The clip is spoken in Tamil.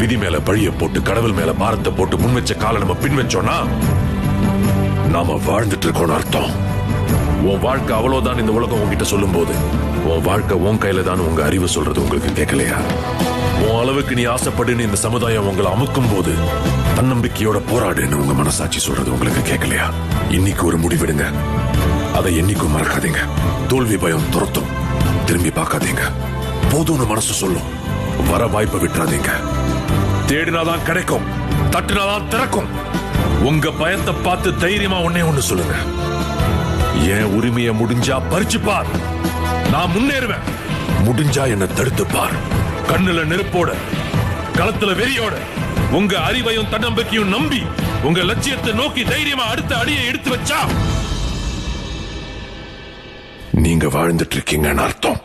விதி மேல பழிய போட்டு கடவுள் மேல பாரத்தை போட்டு முன் வச்ச காலை நம்ம பின் வச்சோம்னா நாம வாழ்ந்துட்டு இருக்கோம்னு அர்த்தம். உன் வாழ்க்கை அவ்வளவுதான் இந்த உலகம் உங்ககிட்ட சொல்லும் போது உன் வாழ்க்கை உன் கையில தான் உங்க அறிவு சொல்றது உங்களுக்கு கேட்கலையா? உன் அளவுக்கு நீ ஆசைப்படுன்னு இந்த சமுதாயம் உங்களை அமுக்கும் போது தன்னம்பிக்கையோட போராடுன்னு உங்க மனசாட்சி சொல்றது உங்களுக்கு கேட்கலையா? இன்னைக்கு ஒரு முடிவெடுங்க. அதை என்னைக்கும் மறக்காதீங்க. தோல்வி பயம் துரத்தும், திரும்பி பார்க்காதீங்க. போதும்னு மனசு சொல்லும். வர வாய்ப்பை விட்டுறாதீங்க. தேடினாதான் கிடைக்கும், தட்டினாதான் திறக்கும். உங்க பயத்தை பார்த்து தைரியமா ஒண்ணு சொல்லுங்க. என் உரிமையை முடிஞ்சா பறிச்சு பார், நான் முன்னேறுவேன். முடிஞ்சா என்ன தடுத்து பார். கண்ணுல நெருப்போட, களத்துல வெறியோட, உங்க அறிவையும் தன்னம்பிக்கையும் நம்பி உங்க லட்சியத்தை நோக்கி தைரியமா அடுத்த அடியை எடுத்து வச்சா நீங்க வாழ்ந்துட்டு இருக்கீங்கன்னு அர்த்தம்.